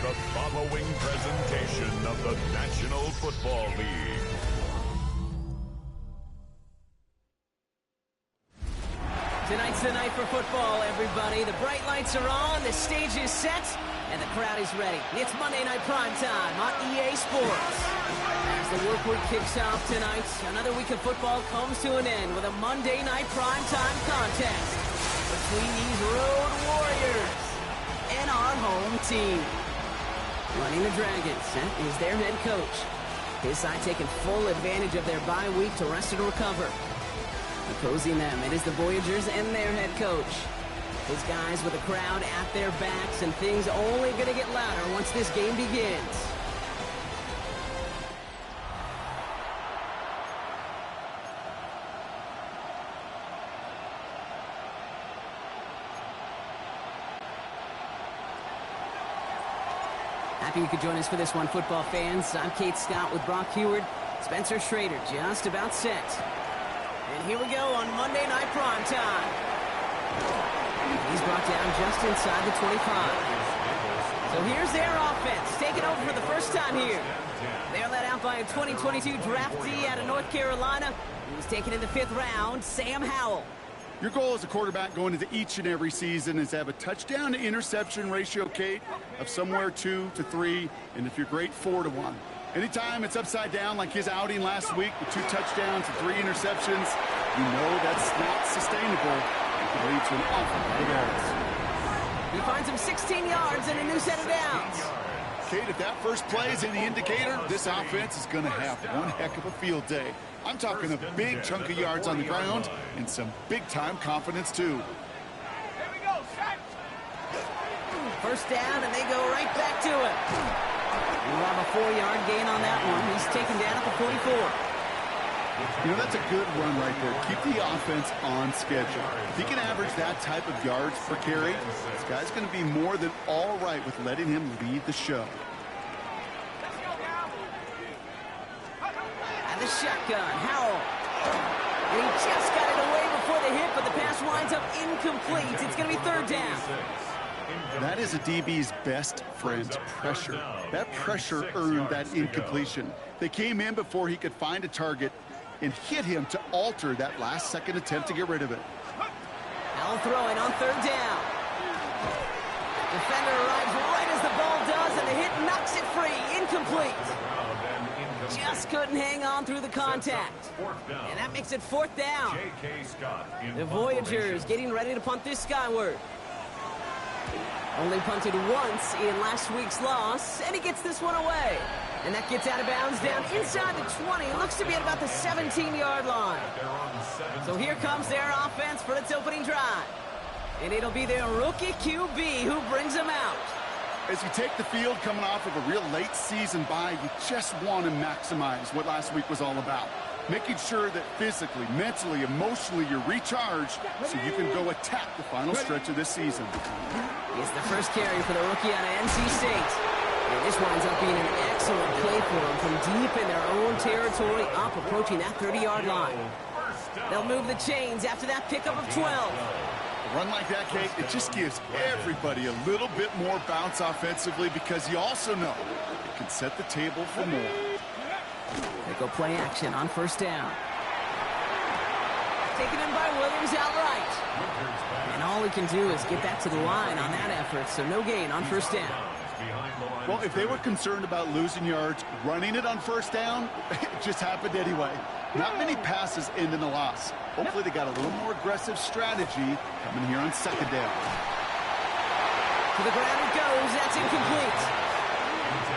the following presentation of the National Football League. Tonight's the night for football, everybody. The bright lights are on, the stage is set, and the crowd is ready. It's Monday Night Primetime on EA Sports. As the work week kicks off tonight, another week of football comes to an end with a Monday Night Primetime contest between these road warriors and our home team. Running the Dragons is their head coach. His side taking full advantage of their bye week to rest and recover. Opposing them, it is the Voyagers and their head coach. His guys with the crowd at their backs, and things only going to get louder once this game begins. Happy you could join us for this one, football fans. I'm Kate Scott with Brock Heward. Spencer Schrader just about set. And here we go on Monday Night Primetime. He's brought down just inside the 25. So here's their offense, taking over for the first time here. They're led out by a 2022 draftee out of North Carolina, who was taken in the 5th round, Sam Howell. Your goal as a quarterback going into each and every season is to have a touchdown-to-interception ratio, Kate, of somewhere 2 to 3, and if you're great, 4 to 1. Anytime it's upside down like his outing last week with 2 touchdowns and 3 interceptions, you know that's not sustainable. It can lead to an awful lot of errors. He finds him 16 yards and a new set of downs. Kate, if that first play is any indicator, this offense is going to have one heck of a field day. I'm talking a big chunk of yards on the ground and some big-time confidence, too. First down, and they go right back to it. We'll have a 4-yard gain on that one. He's taken down at the 44. You know, that's a good run right there. Keep the offense on schedule. If he can average that type of yards per carry, this guy's going to be more than all right with letting him lead the show. And the shotgun, Howell. And he just got it away before the hit, but the pass winds up incomplete. It's going to be 3rd down. That is a DB's best friend, pressure. That pressure earned that incompletion. They came in before he could find a target and hit him to alter that last-second attempt to get rid of it. Howell throwing on 3rd down. Defender arrives right as the ball does, and the hit knocks it free. Incomplete. Just couldn't hang on through the contact. And that makes it 4th down. The Voyagers getting ready to punt this skyward. Only punted once in last week's loss, and he gets this one away. And that gets out of bounds down inside the 20. Looks to be at about the 17-yard line. So here comes their offense for its opening drive. And it'll be their rookie QB who brings them out. As you take the field coming off of a real late season bye, you just want to maximize what last week was all about. Making sure that physically, mentally, emotionally, you're recharged so you can go attack the final stretch of this season. It's the first carry for the rookie out of NC State. And this winds up being an excellent play for them from deep in their own territory, up approaching that 30-yard line. They'll move the chains after that pickup of 12. A run like that, Kate, it just gives everybody a little bit more bounce offensively because you also know it can set the table for more. They go play action on 1st down. Taken in by Williams outright. And all he can do is get that to the line on that effort, so no gain on 1st down. Well, if they were concerned about losing yards, running it on 1st down, it just happened anyway. Not many passes end in a loss. Hopefully they got a little more aggressive strategy coming here on 2nd down. To the ground it goes. That's incomplete.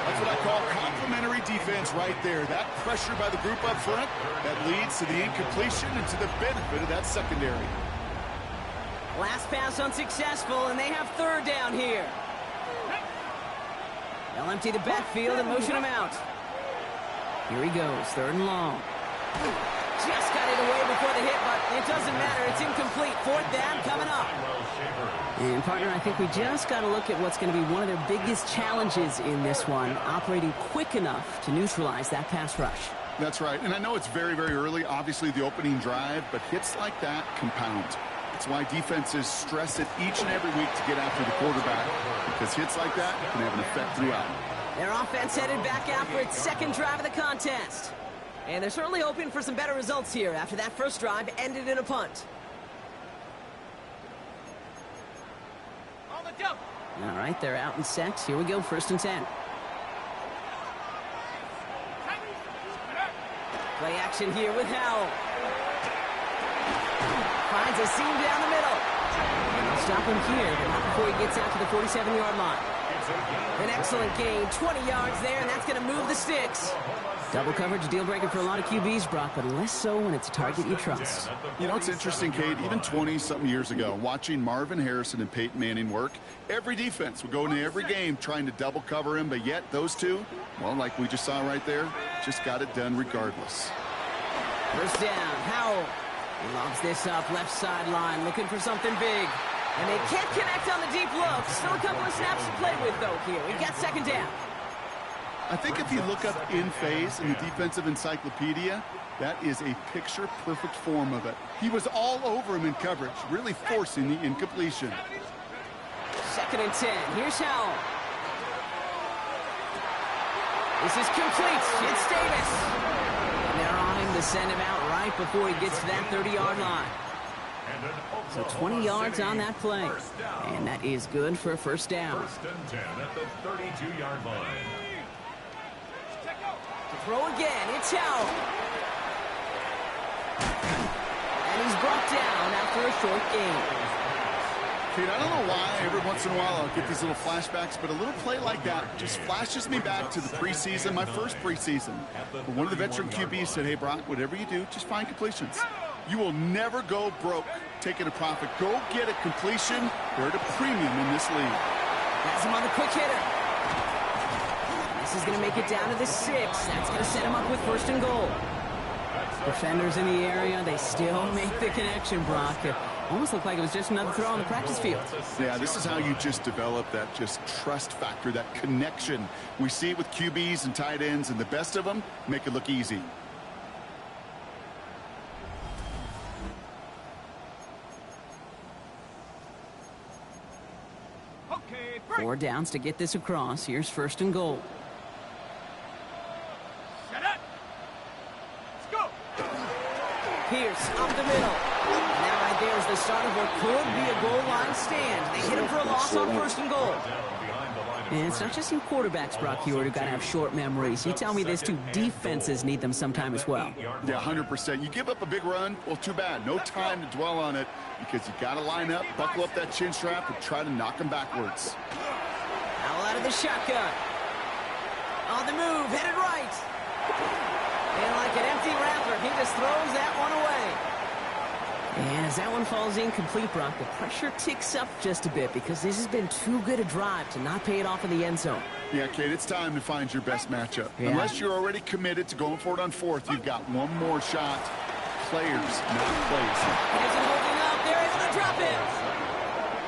That's what I call complementary defense right there. That pressure by the group up front, that leads to the incompletion and to the benefit of that secondary. Last pass unsuccessful, and they have 3rd down here. They'll empty the backfield and motion him out. Here he goes, 3rd and long. Just got it away before the hit, but it doesn't matter. It's incomplete. 4th down coming up. And, partner, I think we just got to look at what's going to be one of their biggest challenges in this one, operating quick enough to neutralize that pass rush. That's right. And I know it's very, very early, obviously the opening drive, but hits like that compound. It's why defenses stress it each and every week to get after the quarterback, because hits like that can have an effect throughout. Their offense headed back out for its second drive of the contest. And they're certainly hoping for some better results here after that first drive ended in a punt. All right, they're out and set. Here we go, 1st and 10. Play action here with Howell. Finds a seam down the middle. And they'll stop him here, but not before he gets out to the 47-yard line. An excellent gain, 20 yards there, and that's going to move the sticks. Double coverage, deal breaker for a lot of QBs, Brock, but less so when it's a target you trust. You know, it's interesting, Kate, even 20-something years ago, watching Marvin Harrison and Peyton Manning work, every defense would go into every game trying to double cover him, but yet those two, well, like we just saw right there, just got it done regardless. First down, Howell. He lobs this up, left sideline, looking for something big. And they can't connect on the deep look. Still a couple of snaps to play with, though, here. We've got 2nd down. I think if you look up in phase in the defensive encyclopedia, that is a picture-perfect form of it. He was all over him in coverage, really forcing the incompletion. 2nd and 10. Here's Howell. This is complete. It's Davis. And they're on him to send him out right before he gets to that 30-yard line. So 20 yards on that play. And that is good for a 1st down. 1st and 10 at the 32-yard line. Throw again, it's Howell. And he's brought down after a short gain. Kate, I don't know why every once in a while I'll get these little flashbacks, but a little play like that just flashes me back to the preseason, my first preseason. But one of the veteran QBs said, hey, Brock, whatever you do, just find completions. You will never go broke taking a profit. Go get a completion. They're at a premium in this league. Has him on the quick hitter. This is going to make it down to the 6. That's going to set him up with 1st and goal. Defenders in the area, they still make the connection, Brock. It almost looked like it was just another throw on the practice field. Yeah, this is how you just develop that just trust factor, that connection. We see it with QBs and tight ends, and the best of them make it look easy. Four downs to get this across. Here's 1st and goal. Pierce up the middle. And that right there is the start of what could be a goal line stand. They hit him for a loss on 1st and goal. And it's not just you quarterbacks, Brock, who got to have short memories. You tell me this too, defenses need them sometime as well. Yeah, 100%. You give up a big run, well, too bad. No time to dwell on it because you got to line up, buckle up that chin strap, and try to knock them backwards. Howell out of the shotgun. On the move, headed right. And like an empty wrapper, he just throws that one away. And as that one falls incomplete, Brock, the pressure ticks up just a bit because this has been too good a drive to not pay it off in the end zone. Yeah, Kate, it's time to find your best matchup. Yeah. Unless you're already committed to going for it on 4th, you've got one more shot. Players, not plays. Isn't holding up. They're able to drop it.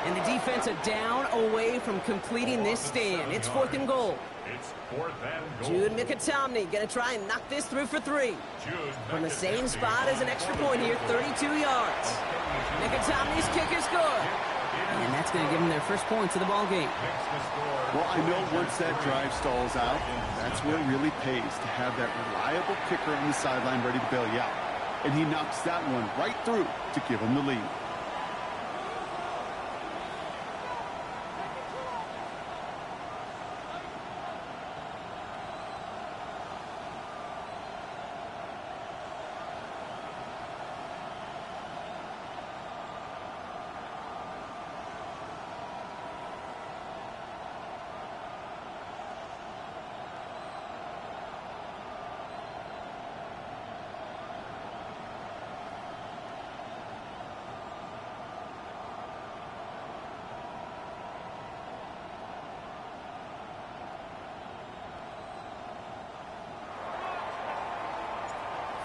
And the defense are down away from completing this stand. It's 4th and goal. It's 4th and goal. Jude Mikatomny going to try and knock this through for 3. From the same spot as an extra point here, 32 yards. Mikatomny's kick is good. And that's going to give them their first points of the ball game. Well, I know once that drive stalls out, that's where it really pays to have that reliable kicker on the sideline ready to bail you out. And he knocks that one right through to give him the lead.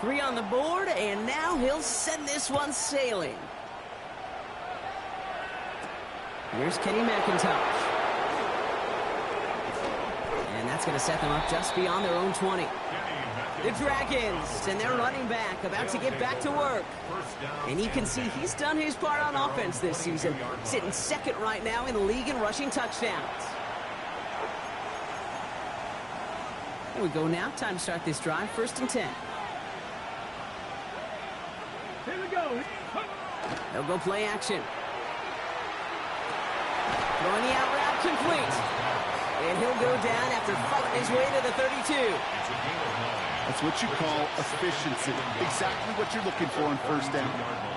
Three on the board, and now he'll send this one sailing. Here's Kenny McIntosh. And that's going to set them up just beyond their own 20. the Dragons, and their running back about to get back to work. And you can see he's done his part on offense this season, sitting second right now in the league in rushing touchdowns. Here we go now. Time to start this drive. 1st and 10. Here we go. They'll go play action. Throwing the out route complete. And he'll go down after fighting his way to the 32. That's what you call efficiency. Exactly what you're looking for on 1st down.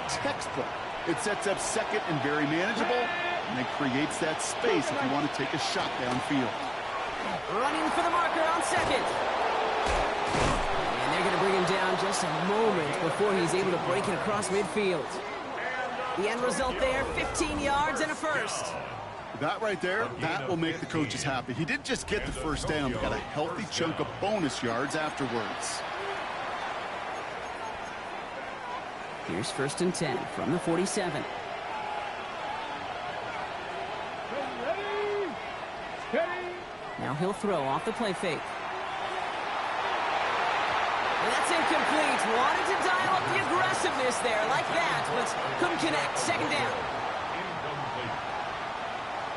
Textbook. It sets up second and very manageable, and it creates that space if you want to take a shot downfield. Running for the marker on 2nd. And they're going to bring him down just a moment before he's able to break it across midfield. The end result there, 15 yards and a 1st. That right there, that will make the coaches happy. He didn't just get the 1st down, but got a healthy chunk of bonus yards afterwards. Here's 1st and 10 from the 47. Now he'll throw off the play fake. And that's incomplete. Wanted to dial up the aggressiveness there like that, but couldn't connect. 2nd down.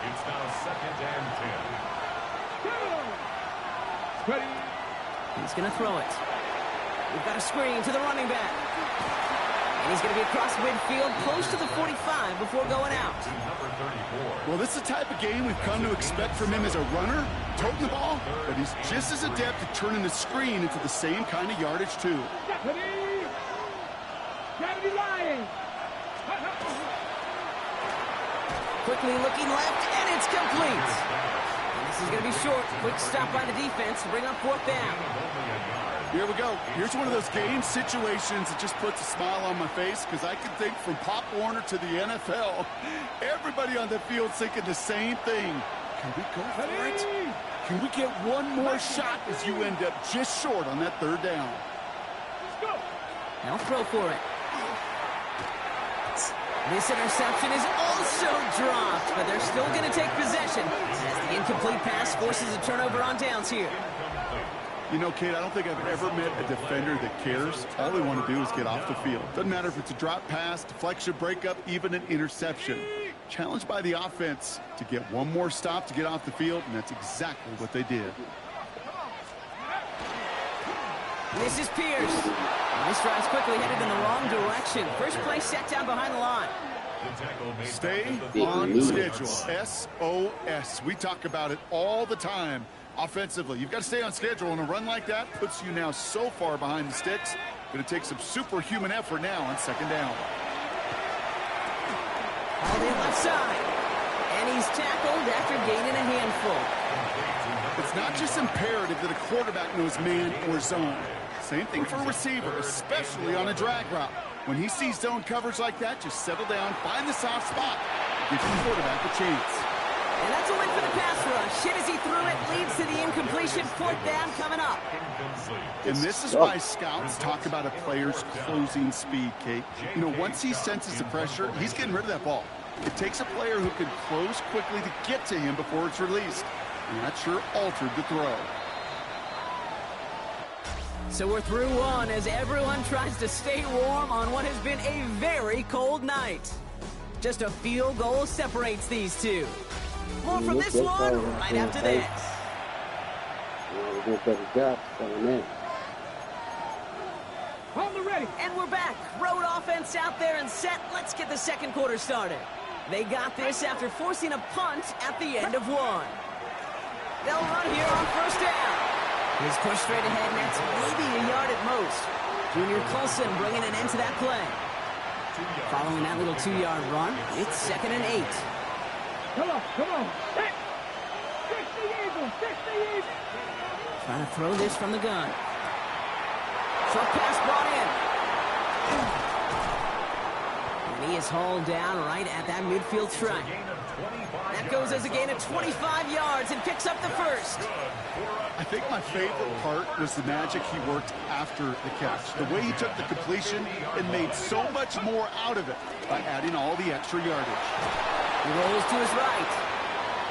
It's now 2nd and 10. He's going to throw it. We've got a screen to the running back. And he's going to be across midfield, close to the 45 before going out. Well, this is the type of game we've come to expect from him as a runner, toting the ball, but he's just as adept at turning the screen into the same kind of yardage, too. Quickly looking left, and it's complete. And this is going to be short. Quick stop by the defense to bring up 4th down. Here we go. Here's one of those game situations that just puts a smile on my face because I can think from Pop Warner to the NFL. Everybody on the field thinking the same thing. Can we go for it? Can we get one more shot as you end up just short on that 3rd down? They'll throw for it. This interception is also dropped, but they're still going to take possession as the incomplete pass forces a turnover on downs here. You know, Kate, I don't think I've ever met a defender that cares. All they want to do is get off the field. Doesn't matter if it's a drop pass, deflection, breakup, even an interception. Challenged by the offense to get one more stop to get off the field, and that's exactly what they did. This is Pierce. This drive's quickly headed in the wrong direction. First play set down behind the line. Stay on schedule. SOS. We talk about it all the time. Offensively, you've got to stay on schedule, and a run like that puts you now so far behind the sticks. Going to take some superhuman effort now on 2nd down. All the left side. And he's tackled after gaining a handful. It's not just imperative that a quarterback knows man or zone. Same thing for a receiver, especially on a drag route. When he sees zone coverage like that, just settle down, find the soft spot. Give your quarterback a chance. And that's a win for the pass rush. Hit as he threw it, leads to the incompletion. 4th down coming up. And this is why scouts talk about a player's closing speed, Kate. You know, once he senses the pressure, he's getting rid of that ball. It takes a player who can close quickly to get to him before it's released. And that sure altered the throw. So we're through one as everyone tries to stay warm on what has been a very cold night. Just a field goal separates these two. More from this one right after this. And we're back. Road offense out there and set. Let's get the 2nd quarter started. They got this after forcing a punt at the end of one. They'll run here on 1st down. He's pushed straight ahead, and that's maybe a yard at most. Junior Colson bringing an end to that play. Following that little 2-yard run, it's 2nd and 8. Come on. Fix the Eagles. Trying to throw this from the gun. Short pass brought in. And he is hauled down right at that midfield stripe. That goes as a gain of 25 yards and picks up the 1st. I think my favorite part was the magic he worked after the catch. The way he took the completion and made so much more out of it by adding all the extra yardage. He rolls to his right.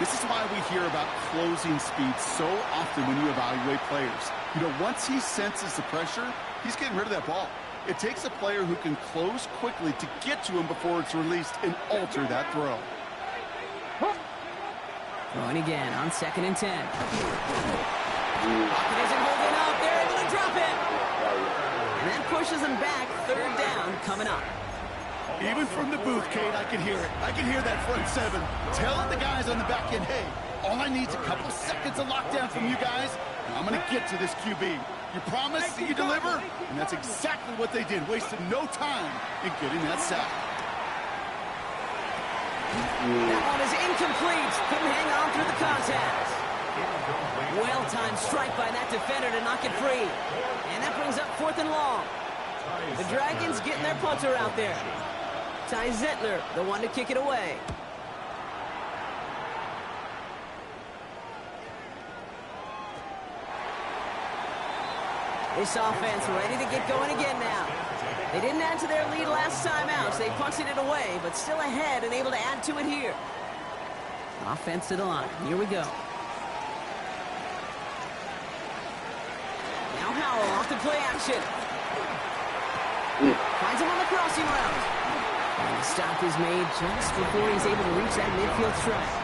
This is why we hear about closing speed so often when you evaluate players. You know, once he senses the pressure, he's getting rid of that ball. It takes a player who can close quickly to get to him before it's released and alter that throw. Throwing again on 2nd and 10. Pocket isn't holding up. They're able to drop it. And that pushes them back. 3rd down coming up. Even from the booth, Kate, I can hear it. I can hear that front 7 telling the guys on the back end, hey, all I need is a couple seconds of lockdown from you guys, and I'm going to get to this QB. You promise that you deliver? And that's exactly what they did, wasted no time in getting that sack. That one is incomplete. Couldn't hang on through the contact. Well-timed strike by that defender to knock it free. And that brings up 4th and long. The Dragons getting their punter out there. Ty Zettler, the one to kick it away. This offense ready to get going again now. They didn't add to their lead last time out, so they punted it away, but still ahead and able to add to it here. Offense to the line. Here we go. Now Howell off to play action. Finds him on the crossing route. And the stop is made just before he's able to reach that midfield stripe.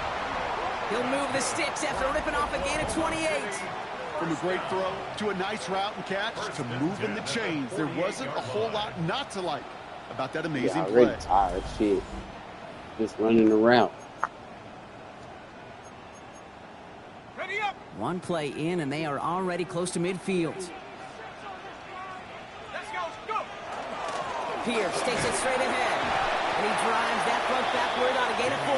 He'll move the sticks after ripping off a gain of 28. From a great throw to a nice route and catch to moving the chains, there wasn't a whole lot not to like about that amazing play. Already tired, shit. Just running the route. Ready up. One play in, and they are already close to midfield. Let's go. Pierce takes it straight ahead. And he drives that front backward on a gain of 4.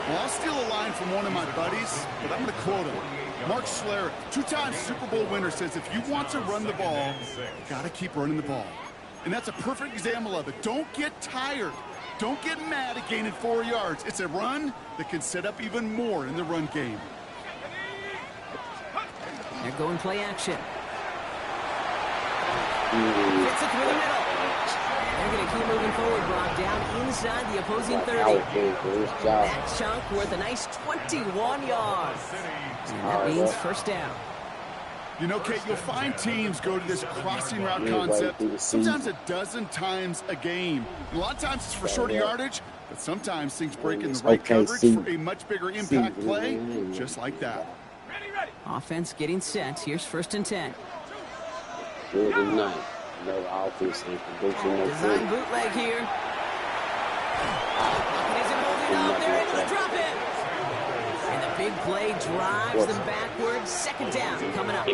Well, I'll steal a line from one of my buddies, but I'm going to quote him. Mark Schlereth, 2-time Super Bowl winner, says if you want to run the ball, you got to keep running the ball. And that's a perfect example of it. Don't get tired. Don't get mad at gaining 4 yards. It's a run that can set up even more in the run game. They're going play action. Fits it through the middle. They're going to keep moving forward, Brock, down inside the opposing 30. That chunk worth a nice 21 yards. And that means 1st down. You know, Kate, you'll find teams go to this crossing route concept sometimes a dozen times a game. A lot of times it's for shorter yardage, but sometimes things break in the right coverage for a much bigger impact play, just like that. Ready. Offense getting set. Here's 1st and 10. Good night. No offense and production. Design bootleg here. Pocket isn't holding up. They're able to drop it. And the big play drives them backwards. 2nd down coming up.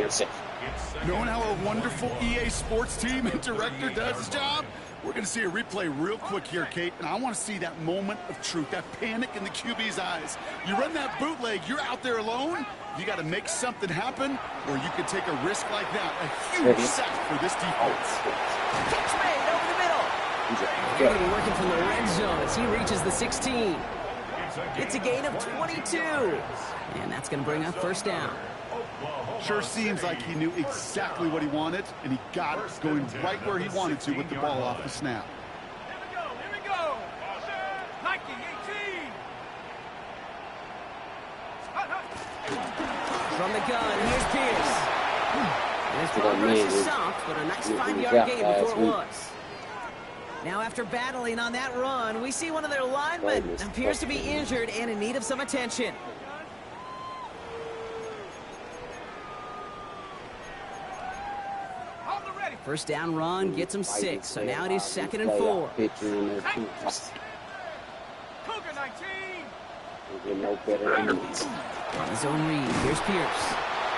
Knowing how our wonderful EA Sports team and director does his job, we're going to see a replay real quick here, Kate, and I want to see that moment of truth, that panic in the QB's eyes. You run that bootleg, you're out there alone, you got to make something happen, or you can take a risk like that, a huge sack for this defense. Catch made over the middle. They're going to be working from the red zone as he reaches the 16. It's a gain of 22. And that's going to bring up 1st down. Sure seems like he knew exactly what he wanted, and he got it going right where he wanted to with the ball off the snap. Here we go. Nike 18. From the gun, here's Pierce. And his progress is stopped, but a nice 5-yard gain before it was. Now, after battling on that run, we see one of their linemen appears to be injured and in need of some attention. First down run gets him 6, so now it is 2nd and 4. Cougar 19. No better than On his own read, here's Pierce.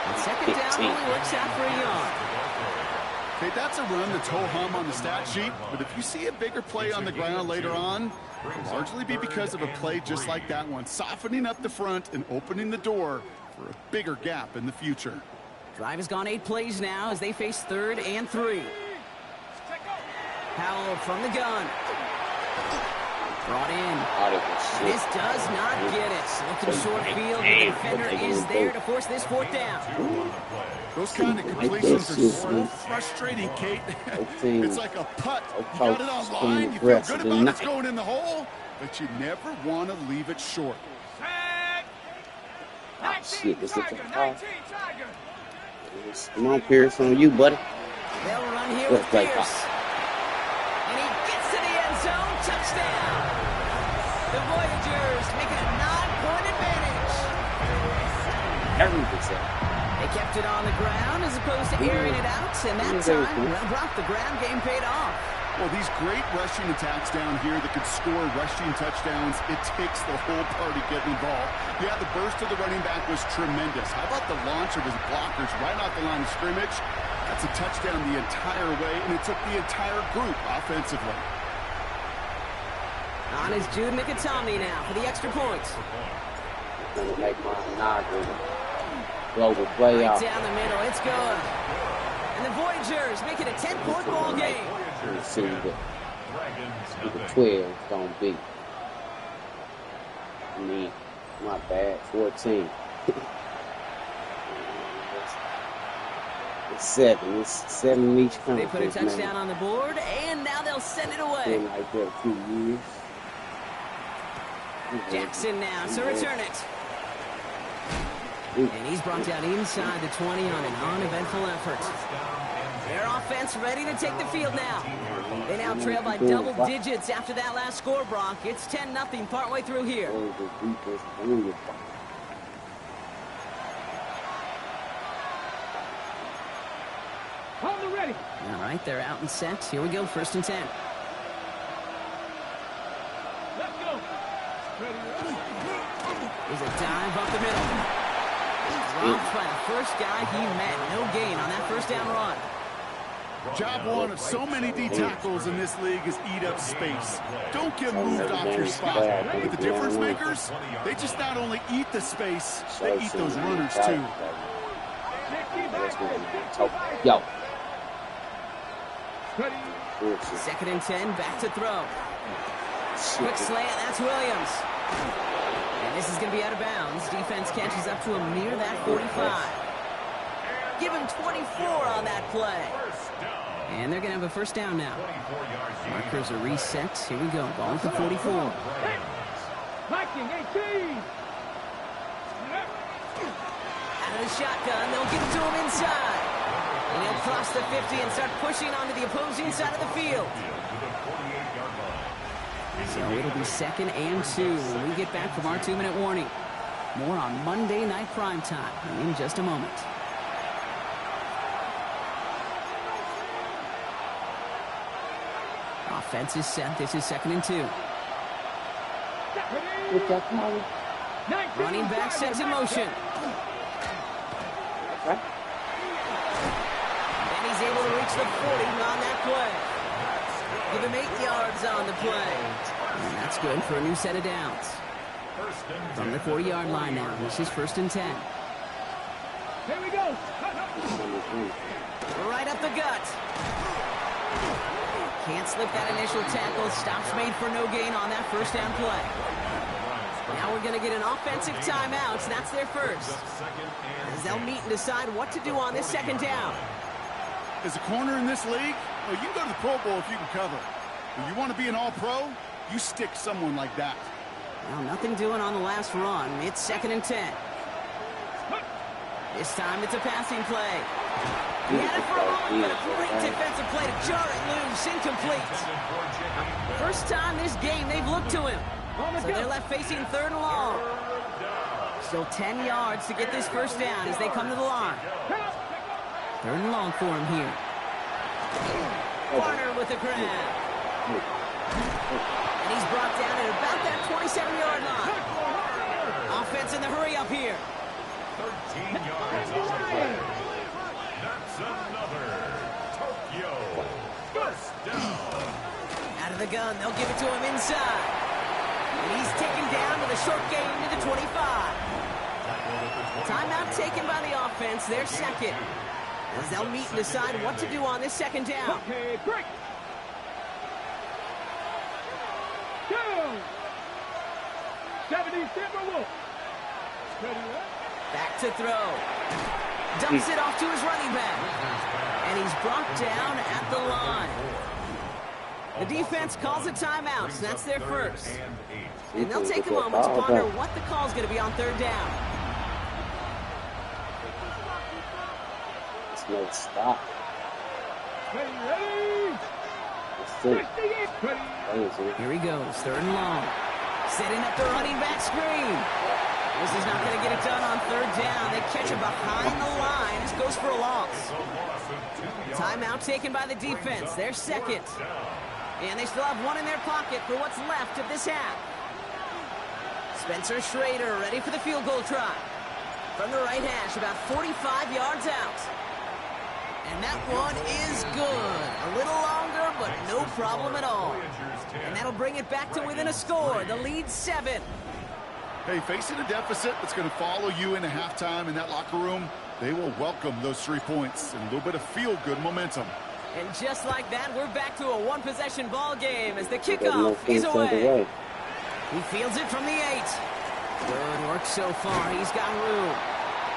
And 2nd down only works out for a yard. Okay, that's a run that's ho-hum on the stat sheet, but if you see a bigger play on the ground later on, it'll largely be because of a play just like that one, softening up the front and opening the door for a bigger gap in the future. Drive has gone 8 plays now as they face 3rd and 3. Howell from the gun. Brought in. This does not get it. Looking short field, but the defender is there to force this 4th down. Those kind of completions are so frustrating, Kate. It's like a putt. You got it on line, you feel good about it's going in the hole, but you never want to leave it short. Shit, this is a Tiger, foul. 19, Tiger. Come on, Pierce, on you, buddy. They'll run here Let's with play Pierce. And he gets to the end zone. Touchdown. The Voyagers making a 9-point advantage. Everything. They kept it on the ground as opposed to airing it out. And that time, well, Brock, the ground game paid off. Well, these great rushing attacks down here that could score rushing touchdowns, it takes the whole party getting involved. Yeah, the burst of the running back was tremendous. How about the launch of his blockers right off the line of scrimmage? That's a touchdown the entire way, and it took the entire group offensively. On is Jude Mikatami now for the extra points. Gonna make my inaugural global playoff. Right down the middle, it's good. And the Voyagers make it a 10-point ball game. Let's see what the 12 gonna be. I mean, my bad, 14. It's 7. It's 7 in each conference. They put a touchdown on the board, and now they'll send it away. Been like that 2 years. Jackson now to return it. And he's brought down inside the 20 on an uneventful effort. Their offense ready to take the field now. They now trail by double digits after that last score, Brock. It's 10-0 partway through here. Hold it ready. All right, they're out and set. Here we go, 1st and 10. Let's go. There's a dive up the middle. Dropped by the first guy he met. No gain on that 1st down run. Job one of so many D tackles in this league is eat up space. Don't get moved off your spot. But the difference makers, they just not only eat the space, they eat those runners too. Yo. 2nd and 10, back to throw. Quick slant, that's Williams. And this is going to be out of bounds. Defense catches up to him near that 45. Give him 24 on that play. And they're going to have a 1st down now. Markers are reset. Here we go. Ball at the 44. Viking 18. Out of the shotgun, they'll give it to him inside. And he'll cross the 50 and start pushing onto the opposing side of the field. So it'll be 2nd and 2 when we get back from our 2-minute warning. More on Monday Night Primetime in just a moment. Offense is set. This is 2nd and 2. Running back sets in motion. And he's able to reach the 40 on that play. Give him 8 yards on the play. And that's good for a new set of downs. From the 40-yard line now, this is 1st and 10. Here we go. Right up the gut. Can't slip that initial tackle. Stops made for no gain on that 1st down play. Now we're going to get an offensive timeout. That's their first. As they'll meet and decide what to do on this 2nd down. As a corner in this league, well, you can go to the Pro Bowl if you can cover. If you want to be an all-pro, you stick someone like that. Well, nothing doing on the last run. It's 2nd and 10. This time it's a passing play. He had it for a moment, but a great defensive play to jar it loose. Incomplete. First time this game they've looked to him. So they're left facing 3rd and long. Still 10 yards to get this 1st down as they come to the line. 3rd and long for him here. Warner with the grab. And he's brought down at about that 27-yard line. Offense in the hurry up here. 13 yards on the play. That's another Tokyo 1st down. Out of the gun, they'll give it to him inside. And he's taken down with a short gain to the 25. Timeout taken by the offense, their 2nd. As they'll meet and decide what to do on this 2nd down. Okay, break. 70 Timberwolves. Ready, Back to throw. Dumps it off to his running back. And he's brought down at the line. The defense calls a timeout, so that's their first. And they'll take a moment to ponder what the call is going to be on 3rd down. no stop. Ready. That's it. 68. Ready. Crazy. Here he goes, 3rd and long. Setting up the running back screen. This is not going to get it done on 3rd down. They catch it behind the line. This goes for a loss. Timeout taken by the defense. Their 2nd. And they still have 1 in their pocket for what's left of this half. Spencer Schrader ready for the field goal try. From the right hash, about 45 yards out. And that one is good. A little longer, but no problem at all. And that'll bring it back to within a score. The lead 7. Hey, facing a deficit that's going to follow you into halftime in that locker room, they will welcome those 3 points and a little bit of feel-good momentum. And just like that, we're back to a one-possession ball game as the Got kickoff no is things away. He fields it from the 8. Good work so far. He's got room.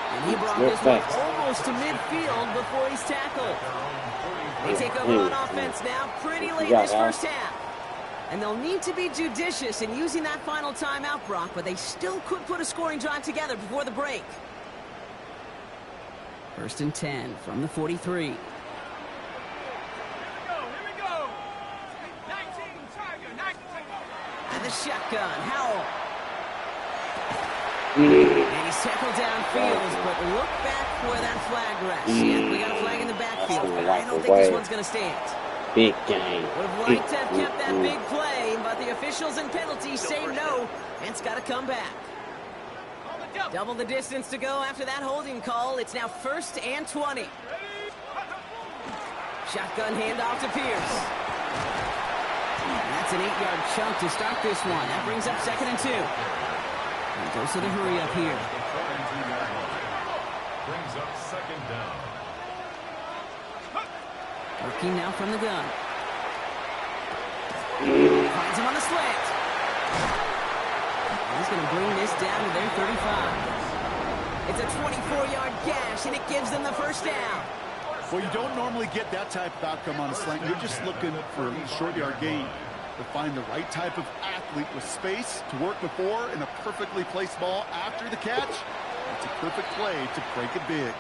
And he brought this one almost to midfield before he's tackled. They take over on offense now pretty late in this first half. And they'll need to be judicious in using that final timeout, Brock, but they still could put a scoring drive together before the break. 1st and 10 from the 43. Here we go. 19, Tiger, 19. And the shotgun, Howell. And he's tackled downfield, but look back where that flag rests. Yeah, we got a flag in the backfield. I don't think this one's going to stand. Big game. Would have liked to have kept that big play, but the officials and penalties say no, and it's got to come back. Double the distance to go after that holding call. It's now 1st and 20. Shotgun handoff to Pierce. And that's an 8-yard chunk to start this one. That brings up 2nd and 2. And goes to the hurry up here. Brings up 2nd down. Working now from the gun. Finds him on the slant. And he's going to bring this down to their 35. It's a 24-yard gash, and it gives them the 1st down. Well, you don't normally get that type of outcome on a slant. You're just looking for a short-yard gain. To find the right type of athlete with space to work before and a perfectly placed ball after the catch. It's a perfect play to break it big.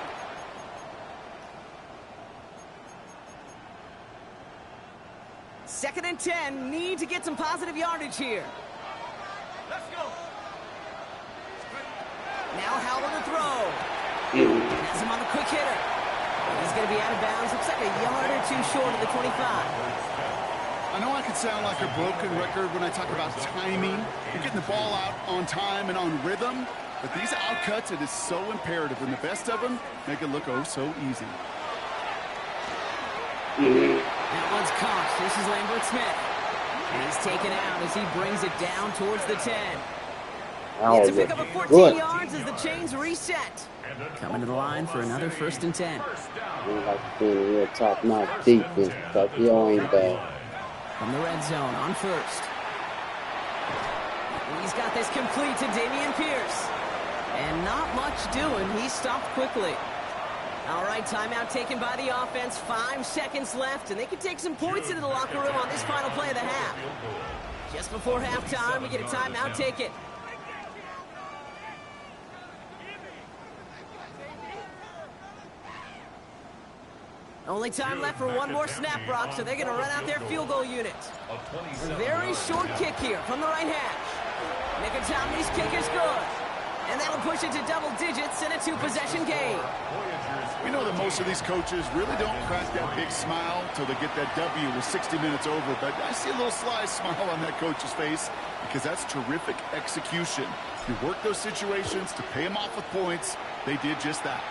Second and 10, need to get some positive yardage here. Let's go. Now Howell to throw. Has him on the quick hitter. He's going to be out of bounds. Looks like a yard or 2 short of the 25. I know I could sound like a broken record when I talk about timing and getting the ball out on time and on rhythm, but these outcuts, it is so imperative, and the best of them make it look oh so easy. That one's caught. This is Lambert Smith. And he's taken out as he brings it down towards the 10. Gets to pick up a 14 yards as the chains reset. Coming to the line for another 1st and 10. We like being a real top-notch defense, but he ain't bad. From the red zone on 1st. He's got this complete to Dameon Pierce. And not much doing. He stopped quickly. All right, timeout taken by the offense. 5 seconds left, and they can take some points into the locker room on this final play of the half. Just before halftime, we get a timeout taken. Only time left for one more snap, Brock, so they're going to run out their field goal unit. A very short kick here from the right hash. Nicotomi's kick is good. And that'll push it to double digits in a 2-possession game. We know that most of these coaches really don't crack that big smile till they get that W with 60 minutes over, but I see a little sly smile on that coach's face because that's terrific execution. You work those situations to pay them off with points. They did just that.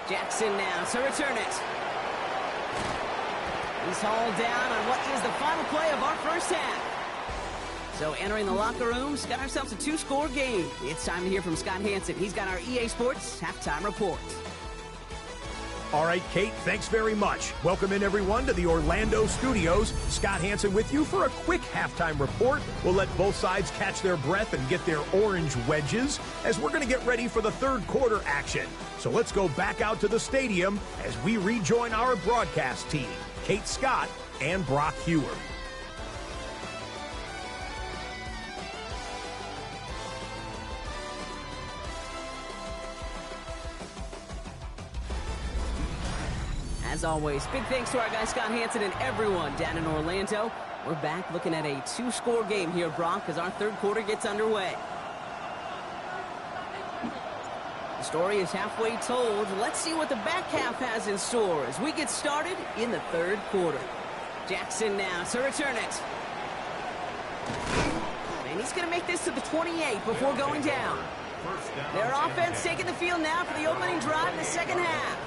Jackson now to return it. He's hauled down on what is the final play of our first half. So entering the locker rooms, got ourselves a 2-score game. It's time to hear from Scott Hansen. He's got our EA Sports halftime report. All right, Kate, thanks very much. Welcome in, everyone, to the Orlando studios. Scott Hansen with you for a quick halftime report. We'll let both sides catch their breath and get their orange wedges as we're going to get ready for the third quarter action. So let's go back out to the stadium as we rejoin our broadcast team, Kate Scott and Brock Hewer. As always, big thanks to our guy Scott Hansen and everyone down in Orlando. We're back looking at a 2-score game here, Brock, as our third quarter gets underway. The story is halfway told. Let's see what the back half has in store as we get started in the third quarter. Jackson now to return it. And he's going to make this to the 28 before going down. Their offense taking the field now for the opening drive in the second half.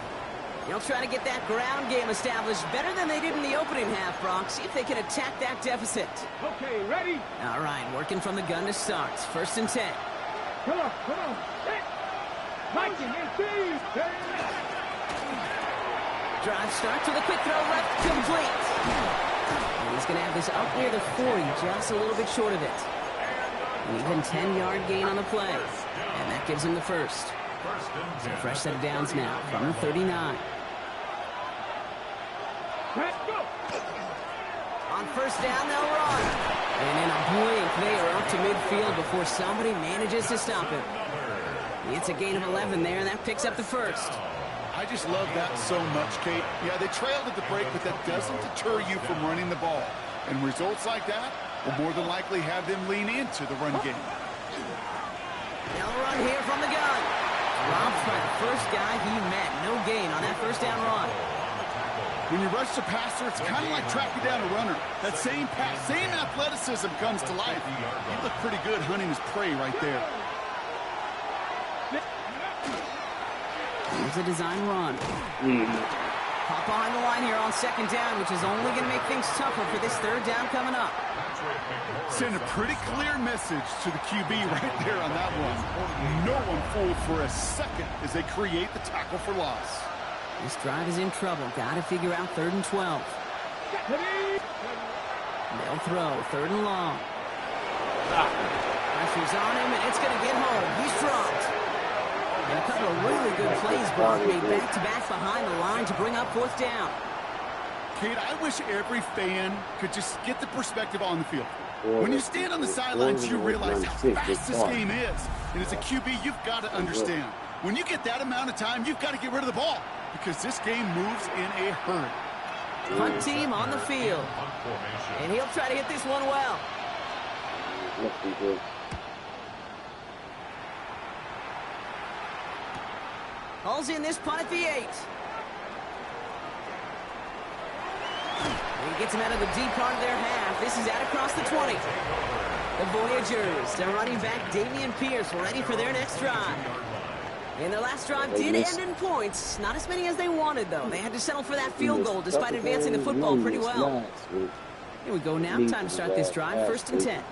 They'll try to get that ground game established better than they did in the opening half, Brock. See if they can attack that deficit. Okay, ready? All right, working from the gun to start. 1st and 10. Come on. Mikey, Drive start to the quick throw left, complete. And he's going to have this up near the 40, just a little bit short of it. An even 10-yard gain on the play. And that gives him the first. So a fresh set of downs now from the 39. Let's go. On 1st down, they'll run. And in a blink, they are up to midfield before somebody manages to stop him. It's a gain of 11 there, and that picks up the first. I just love that so much, Kate. Yeah, they trailed at the break, but that doesn't deter you from running the ball. And results like that will more than likely have them lean into the run game. They'll run here from the gun. Robbed by the first guy he met. No gain on that 1st down run. When you rush the passer, it's kind of like tracking down a runner. That same pass, same athleticism comes to life. He looked pretty good hunting his prey right there. Here's a design run. Pop behind the line here on 2nd down, which is only going to make things tougher for this 3rd down coming up. Send a pretty clear message to the QB right there on that one. No one fooled for a second as they create the tackle for loss. This drive is in trouble. Got to figure out 3rd and 12. They'll throw 3rd and long. Pressure's on him, and it's going to get home. He's dropped. And a couple of really good plays, Brock, made back-to-back behind the line to bring up 4th down. Kate, I wish every fan could just get the perspective on the field. When you stand on the sidelines, you realize how fast this game is. And as a QB, you've got to understand. When you get that amount of time, you've got to get rid of the ball because this game moves in a hurry. Punt team on the field. And he'll try to hit this one well. Hauls in this punt at the 8. He gets him out of the deep part of their half. This is out across the 20. The Voyagers, their running back Dameon Pierce, ready for their next drive. And their last drive did end in points. Not as many as they wanted, though. They had to settle for that field goal despite advancing the football pretty well. Here we go now. Time to start this drive. 1st and 10.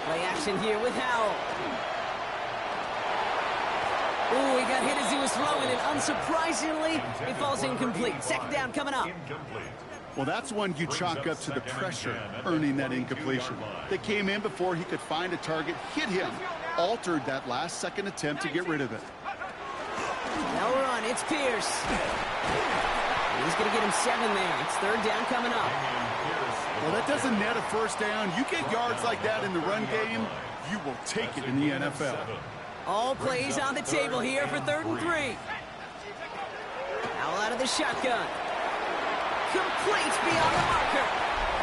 Play action here with Howell. Ooh, he got hit as he was throwing, and unsurprisingly, it falls incomplete. 2nd down coming up. Well, that's one you chalk up to the pressure, earning that incompletion. They came in before he could find a target, hit him, altered that last-second attempt to get rid of it. They'll run. It's Pierce. He's going to get him 7 there. It's 3rd down coming up. Well, that doesn't net a 1st down. You get yards like that in the run game, you will take it in the NFL. All plays on the table here for 3rd and 3. Howell out of the shotgun. Complete beyond the marker.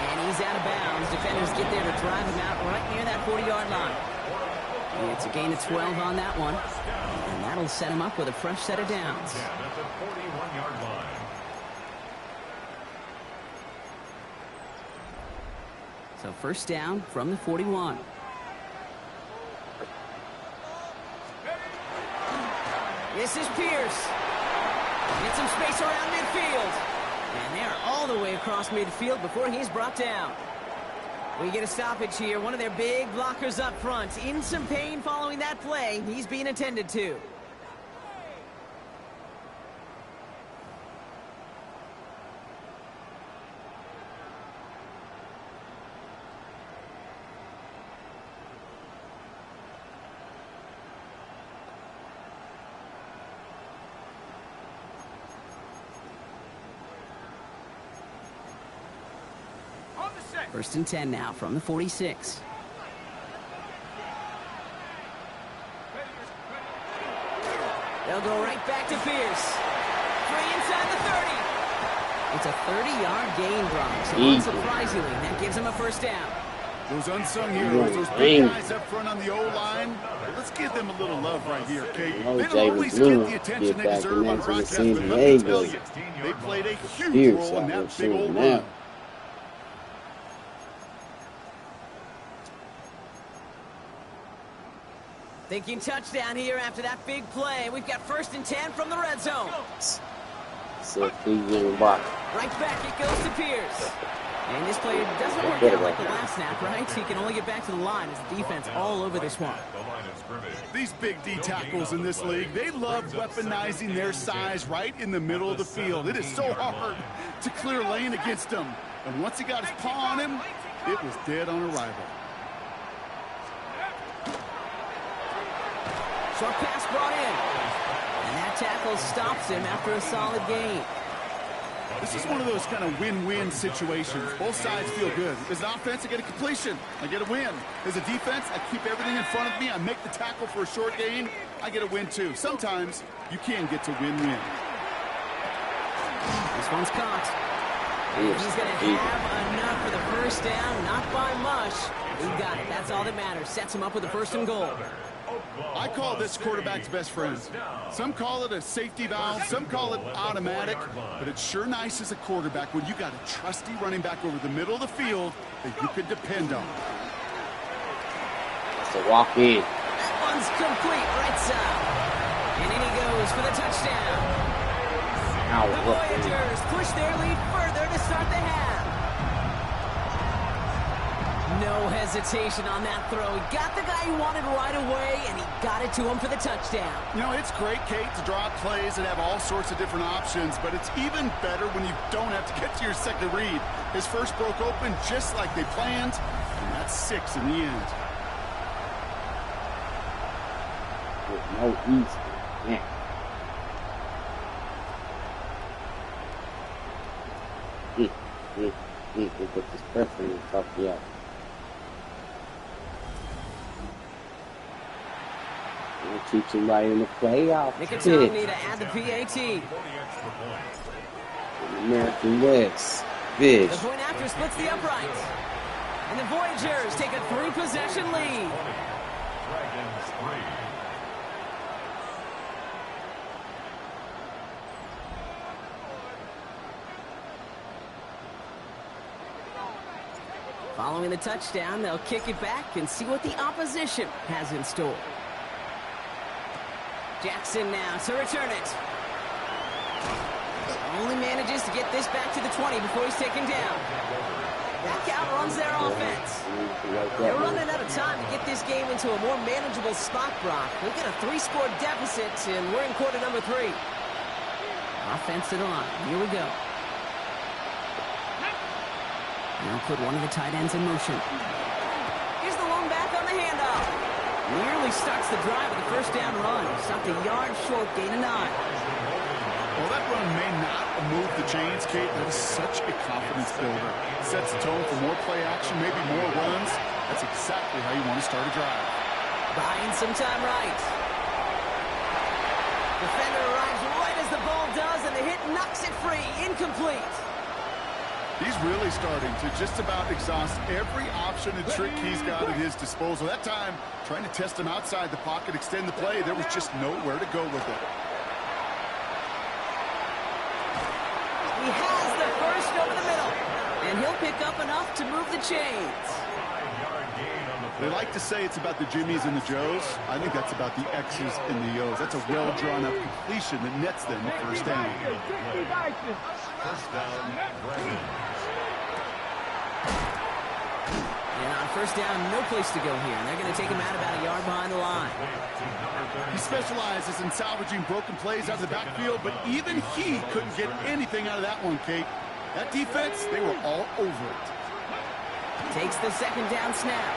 And he's out of bounds. Defenders get there to drive him out right near that 40-yard line. And it's a gain of 12 on that one. And that'll set him up with a fresh set of downs. So 1st down from the 41. This is Pierce. Get some space around midfield. And they're all the way across midfield before he's brought down. We get a stoppage here. One of their big blockers up front. In some pain following that play. He's being attended to. On the set. 1st and 10 now from the 46. They'll go right back to Pierce. Free inside the 30. It's a 30-yard gain, Brock. So unsurprisingly, that gives him a first down. Those unsung heroes, those big guys up front on the O-line, let's give them a little love right here, Kate. They don't always get the attention they deserve on broadcast, but let me tell you, they played a huge role in that big old run. Thinking touchdown here after that big play. We've got 1st and 10 from the red zone. Right back it goes to Pierce. And this play doesn't work out like the last snap, right? He can only get back to the line as the defense all over this one. These big D tackles in this league, they love weaponizing their size right in the middle of the field. It is so hard to clear lane against them. And once he got his paw on him, it was dead on arrival. Short pass brought in. And that tackle stops him after a solid gain. This is one of those kind of win-win situations. Both sides feel good. As an offense, I get a completion. I get a win. As a defense, I keep everything in front of me. I make the tackle for a short gain. I get a win, too. Sometimes you can get to win-win. This one's caught. He's going to have enough for the first down. Not by much. He got it. That's all that matters. Sets him up with a 1st and goal. I call this quarterback's best friend. Some call it a safety valve, some call it automatic, but it's sure nice as a quarterback when you got a trusty running back over the middle of the field that you can depend on. It's a walk in. That one's complete right side. And in he goes for the touchdown. The Voyagers push their lead further to start the half. No hesitation on that throw. He got the guy he wanted right away, and he got it to him for the touchdown. You know, it's great, Kate, to draw up plays and have all sorts of different options, but it's even better when you don't have to get to your second read. His first broke open just like they planned, and that's 6 in the end. With no easy. Yeah. We'll put this pressure in the top of the out. We'll teach him right in the playoff. Nicotoni to add the PAT. American West. Fish. The point after splits the uprights. And the Voyagers take a 3-possession lead. Following the touchdown, they'll kick it back and see what the opposition has in store. Jackson now to return it. Only manages to get this back to the 20 before he's taken down. That outruns their offense. They're running out of time to get this game into a more manageable spot, Brock. We've got a 3-score deficit, and we're in quarter number 3. Offense to the line. Here we go. Now put one of the tight ends in motion. Here's the lone back on the handoff. Nearly starts the drive with a first down run. Stopped a yard short, gain of 9. Well, that run may not move the chains, Kate. That is such a confidence builder. Sets the tone for more play action, maybe more runs. That's exactly how you want to start a drive. Buying some time right. Defender arrives right as the ball does, and the hit knocks it free. Incomplete. He's really starting to just about exhaust every option and trick he's got at his disposal. That time, trying to test him outside the pocket, extend the play, there was just nowhere to go with it. He has the first over the middle, and he'll pick up enough to move the chains. They like to say it's about the Jimmies and the Joes. I think that's about the X's and the O's. That's a well-drawn-up completion that nets them the first down. First down, And on first down, no place to go here. And they're going to take him out about a yard behind the line. He specializes in salvaging broken plays out of the backfield, but even he couldn't get anything out of that one, Kate. That defense, they were all over it. Takes the second down snap.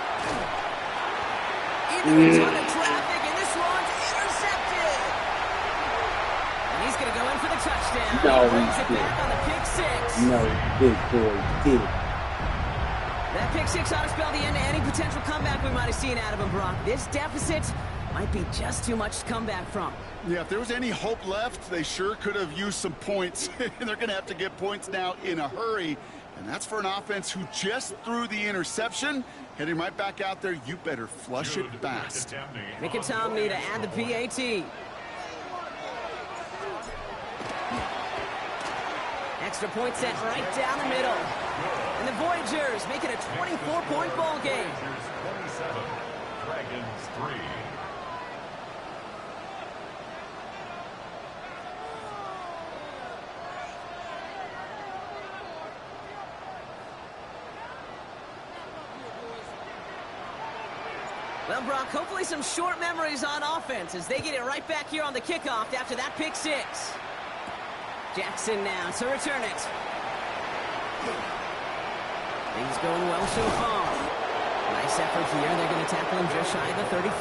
Into a ton of traffic, and this one's intercepted. And he's going to go in for the touchdown. No, he brings it back on the pick 6. No, big boy did. That pick 6 ought to spell the end to any potential comeback we might have seen out of him, Brock. This deficit, Might be just too much to come back from. Yeah, if there was any hope left, they sure could have used some points. They're going to have to get points now in a hurry. And that's for an offense who just threw the interception. Heading right back out there, you better flush it fast. Wk15 to add the PAT. Extra point set right down the middle. And the Voyagers make it a 24-point ball game. 27, Dragons 3. Well, Brock, hopefully some short memories on offense as they get it right back here on the kickoff after that pick six. Jackson now to return it. Things going well so far. Nice effort here. They're going to tackle him just shy of the 35.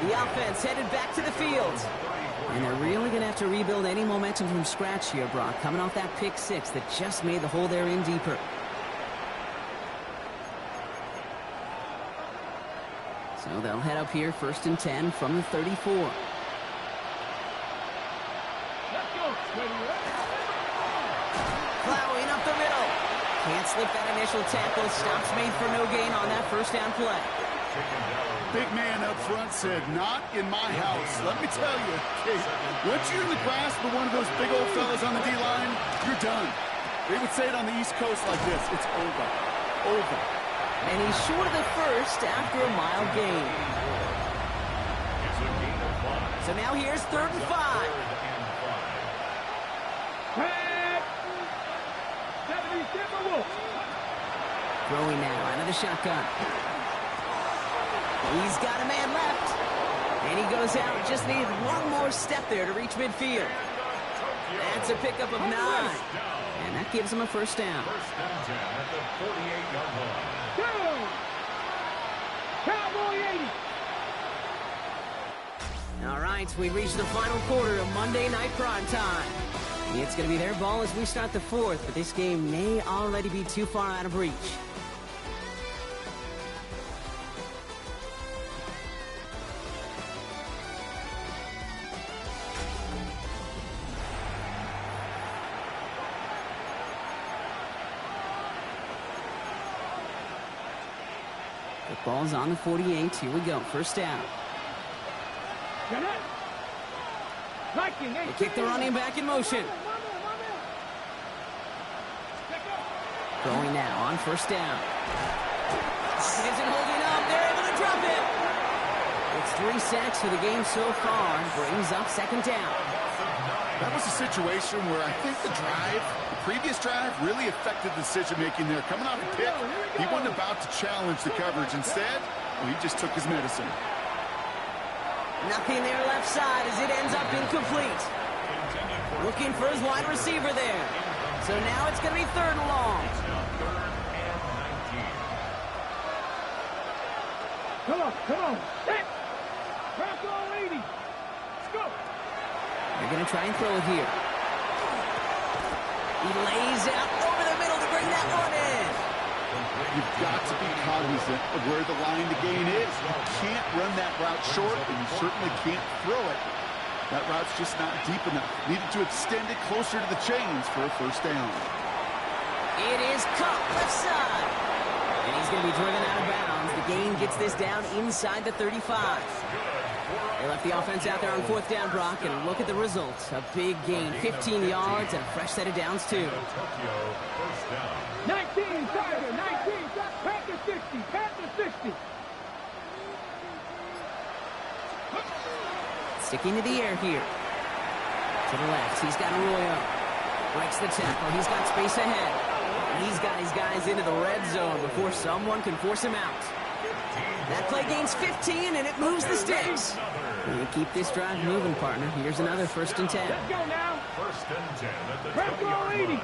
The offense headed back to the field. And they're really going to have to rebuild any momentum from scratch here, Brock, coming off that pick six that just made the hole they're in deeper. So they'll head up here, 1st and 10 from the 34. Plowing up the middle. Can't slip that initial tackle. Stops made for no gain on that first down play. Big man up front said, not in my house. Let me tell you, hey, once you're in the grasp of one of those big old fellas on the D-line, you're done. They would say it on the East Coast like this. It's over. Over. And he's short of the first after a mile gain. So now here's 3rd and 5. Throwing now out of the shotgun. He's got a man left. And he goes out. Just needed one more step there to reach midfield. That's a pickup of 9. And that gives him a first down. First and 10 at the 48-yard line. Cowboy 80. All right, we reached the final quarter of Monday Night Prime Time. It's going to be their ball as we start the 4th, but this game may already be too far out of reach. The ball's on the 48. Here we go. First down. They kick the running back in motion. Going now on first down. Pocket isn't holding up. They're able to drop it. It's 3 sacks for the game so far. Brings up 2nd down. That was a situation where I think the previous drive really affected decision-making there. Coming off a pick, he wasn't about to challenge the coverage. Instead, well, he just took his medicine. Nothing there left side as it ends up incomplete. Looking for his wide receiver there. So now it's going to be 3rd and long. Come on. Hit. Crack all 80. Let's go. They're going to try and throw it here. He lays out over the middle to bring that one in. You've got to be cognizant of where the line to gain is. You can't run that route short, and you certainly can't throw it. That route's just not deep enough. Needed to extend it closer to the chains for a first down. It is caught left side. And he's going to be driven out of bounds. The gain gets this down inside the 35. They left the offense out there on 4th down, Brock, and look at the results. A big gain, 15 yards, and a fresh set of downs, too. 19, Tiger, 19, Panther 60, Panther 60. Sticking to the air here. To the left, he's got Arroyo. Breaks the tackle, he's got space ahead. He's got his guys into the red zone before someone can force him out. That play gains 15, and it moves the sticks. You keep this drive moving, partner. Here's another 1st and 10. Let's go now. 1st and 10 at the 20-yard 80. line.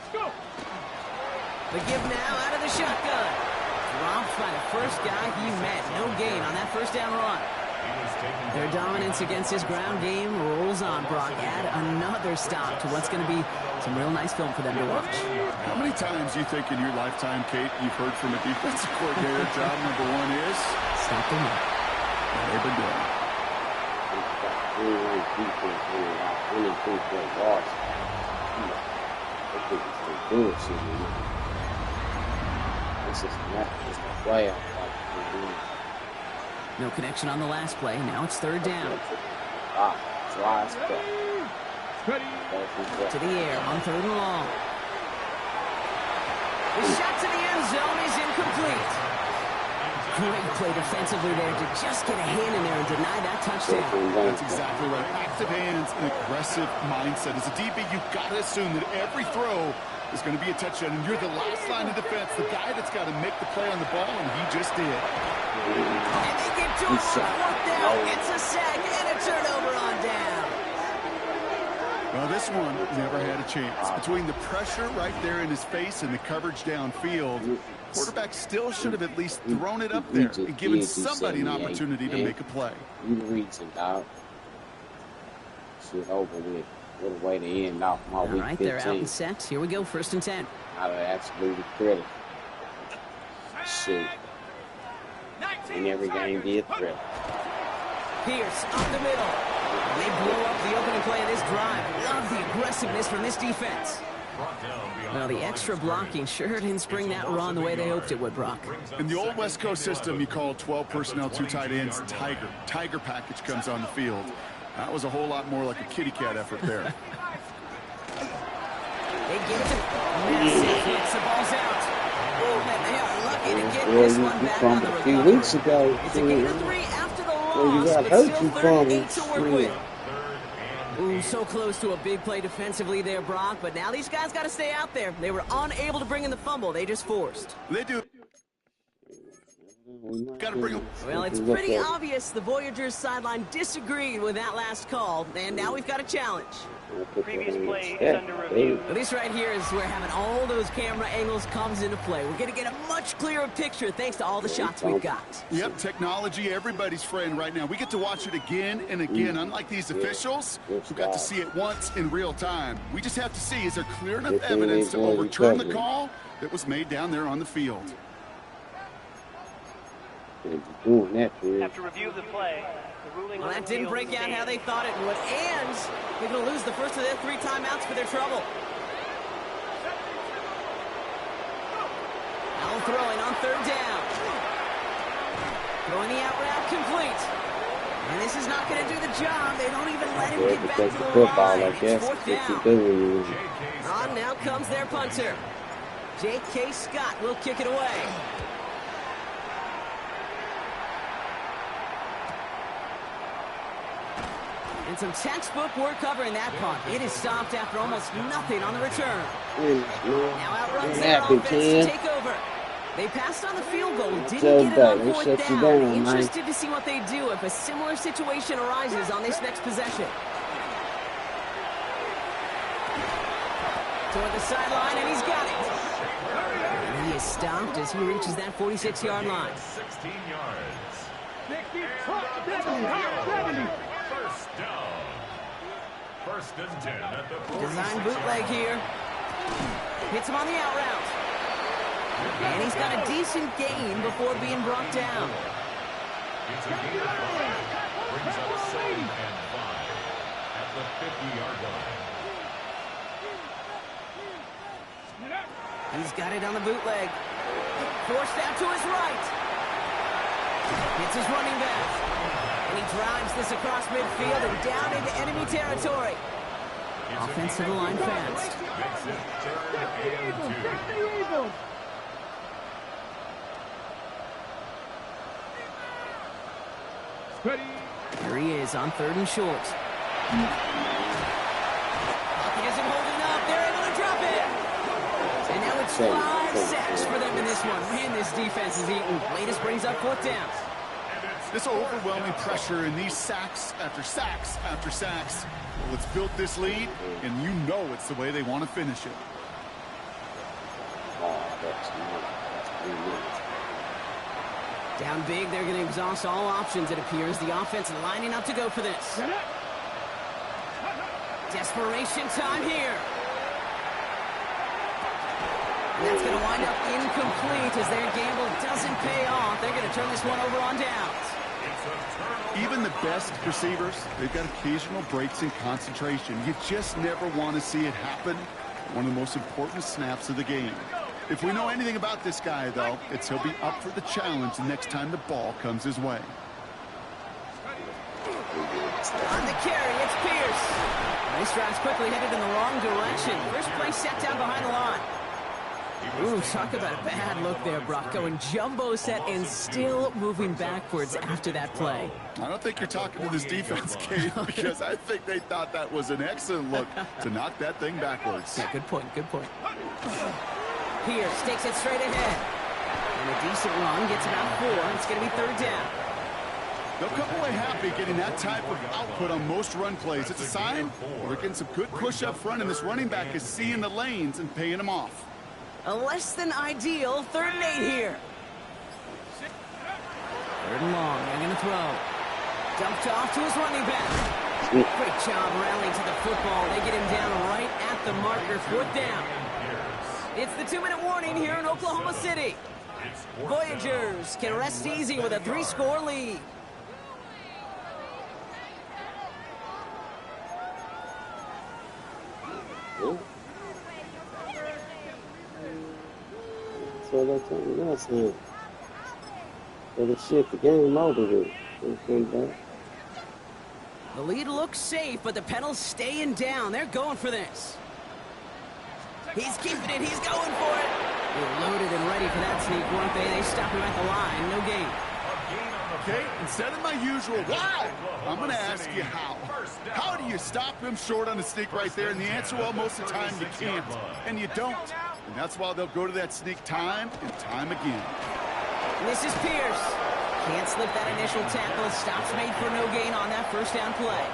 Let's go. The give now out of the shotgun. Dropped by the first guy he met. No gain on that first down run. He was taken Their dominance against his ground game rolls on, Brock. Add another stop to what's going to be some real nice film for them to watch. How many times do you think in your lifetime, Kate, you've heard from a defensive coordinator, job number one is? Stop them up. They've been doing it. No connection on the last play. Now it's third down. To the air on third and long. The shot to the end zone is incomplete. Great play defensively there to just get a hand in there and deny that touchdown. That's exactly right. Active hands and aggressive mindset. As a DB, you've got to assume that every throw is going to be a touchdown, and you're the last line of defense, the guy that's got to make the play on the ball, and he just did. And they get to him on fourth down. It's a sack and a turnover on down. Well, this one never had a chance. Between the pressure right there in his face and the coverage downfield, quarterback still should have at least thrown it up there and given somebody an opportunity to make a play. You reach it, dog. Shit over with. What a way to end off my week 15. All right, they're out and set. Here we go, 1st and 10. Out of absolutely critical. Shit. In every game, be a threat. Pierce up the middle. They blow up the opening play of this drive. Love the aggressiveness from this defense. Well, the extra blocking sure didn't spring that run the way they hoped it would, Brock. In the old West Coast system, you call 12 personnel, 2 tight ends, Tiger. Tiger package comes on the field. That was a whole lot more like a kitty cat effort there. They get it to massive hits. The ball's out. Oh, man, they are lucky to get this one back on the recovery. A few weeks ago, It's a gain of 3 after the loss, you got but hurt still you 38 to from work with. Ooh, so close to a big play defensively there, Brock, but now these guys got to stay out there. They were unable to bring in the fumble. They just forced. They do. Got to bring them. Well, it's pretty obvious the Voyagers sideline disagreed with that last call, and now we've got a challenge. Previous play is under review. Well, this right here is where having all those camera angles comes into play. We're going to get a much clearer picture thanks to all the shots we've got. Yep, technology, everybody's friend right now. We get to watch it again and again. Unlike these officials, who got to see it once in real time. We just have to see, is there clear enough evidence to overturn the call that was made down there on the field? After review of the play, the ruling Well, on that the didn't field break out how stands. they thought it would, and they're going to lose the first of their 3 timeouts for their trouble. Now throwing on third down. Throwing the out route complete. And this is not going to do the job. They don't even let him get back to the line. It's fourth down. On now comes their punter. J.K. Scott will kick it away. And some textbook work covering that punt. It is stopped after almost nothing on the return. Now outruns their offense to take over. They passed on the field goal, didn't get it on fourth down. Interested to see what they do if a similar situation arises on this next possession. Toward the sideline, and he's got it. And he is stopped as he reaches that 46-yard line. 16 yards. 60, 70. First down. 1st and 10 at the 46. Design bootleg here. Hits him on the out route. And he's got a decent gain before being brought down. It's a gain of 5. Brings up 7 and 5 at the 50-yard line. He's got it on the bootleg. Forced out to his right. It's his running back. And he drives this across midfield and down into enemy territory. Offensive line fast. Makes it 3rd and 2. Here he is on 3rd and short. He isn't holding up. They're able to drop it. And now it's 5 sacks for them in this one. Man, this defense is eating. Latest brings up 4th down. This overwhelming pressure and these sacks after sacks after sacks. Well, it's built this lead, and you know it's the way they want to finish it. Down big, they're going to exhaust all options, it appears. The offense lining up to go for this. Desperation time here. And that's going to wind up incomplete as their gamble doesn't pay off. They're going to turn this one over on downs. Even the best receivers, they've got occasional breaks in concentration. You just never want to see it happen. One of the most important snaps of the game. If we know anything about this guy, though, it's he'll be up for the challenge the next time the ball comes his way. On the carry, it's Pierce. This drive's quickly headed in the wrong direction. First play set down behind the line. Ooh, talk about a bad look there, Brock. Going jumbo set and still moving backwards after that play. I don't think you're talking to this defense, Kate, because I think they thought that was an excellent look to knock that thing backwards. Yeah, good point, good point. Pierce takes it straight ahead. And a decent run gets about 4. It's going to be third down. They'll come away happy getting that type of output on most run plays. It's a sign they're getting some good push up front, and this running back is seeing the lanes and paying them off. A less than ideal 3rd and 8 here. 3rd and long, they're going to throw. Dumped off to his running back. Great job rallying to the football. They get him down right at the marker. 4th down. It's the 2-minute warning here in Oklahoma City. Voyagers can rest easy with a 3-score lead. So that's something else now. So the shit, the game over with. The lead looks safe, but the pedals staying down. They're going for this. He's keeping it. He's going for it. They're loaded and ready for that sneak, weren't they? They stop him at the line. No gain. Okay, instead of my usual, why? I'm going to ask you how. How do you stop him short on the sneak right there? And the answer, well, most of the time you can't. And you don't. And that's why they'll go to that sneak time and time again. And this is Pierce. Can't slip that initial tackle. Stops made for no gain on that first down play.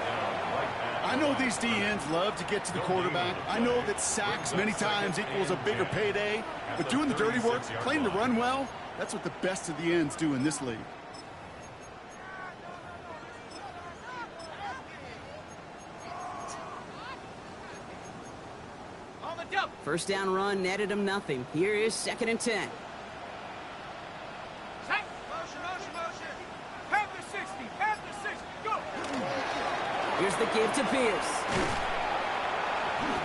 I know these DNs love to get to the quarterback. I know that sacks many times equals a bigger payday. But doing the dirty work, playing to run well, that's what the best of the ends do in this league. First down run netted him nothing. Here is 2nd and 10. Here's the give to Pierce.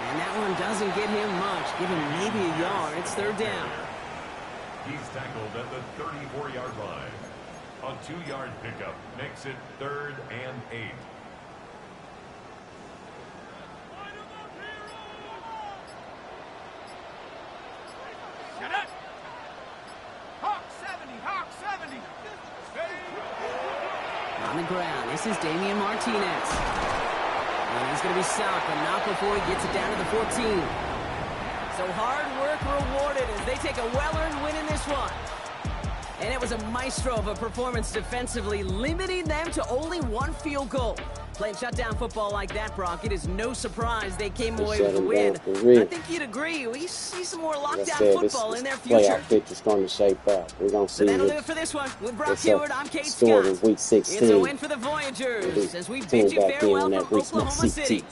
And that one doesn't get him much. Give him maybe a yard. It's 3rd down. He's tackled at the 34-yard line. A 2-yard pickup makes it 3rd and 8. On the ground, this is Damian Martinez. And he's going to be stopped, but not before he gets it down to the 14. So hard work rewarded as they take a well-earned win in this one. And it was a maestro of a performance defensively, limiting them to only 1 field goal. Playing shutdown football like that, Brock, it is no surprise they came away with a win. I think you'd agree. We see some more lockdown football in their future. Playoff picture's going to shape up. We're going to see. So that'll do it for this one. With Brock Heward, I'm Kate Scott. In week 16. It's a win for the Voyagers as we bid you farewell from Oklahoma City.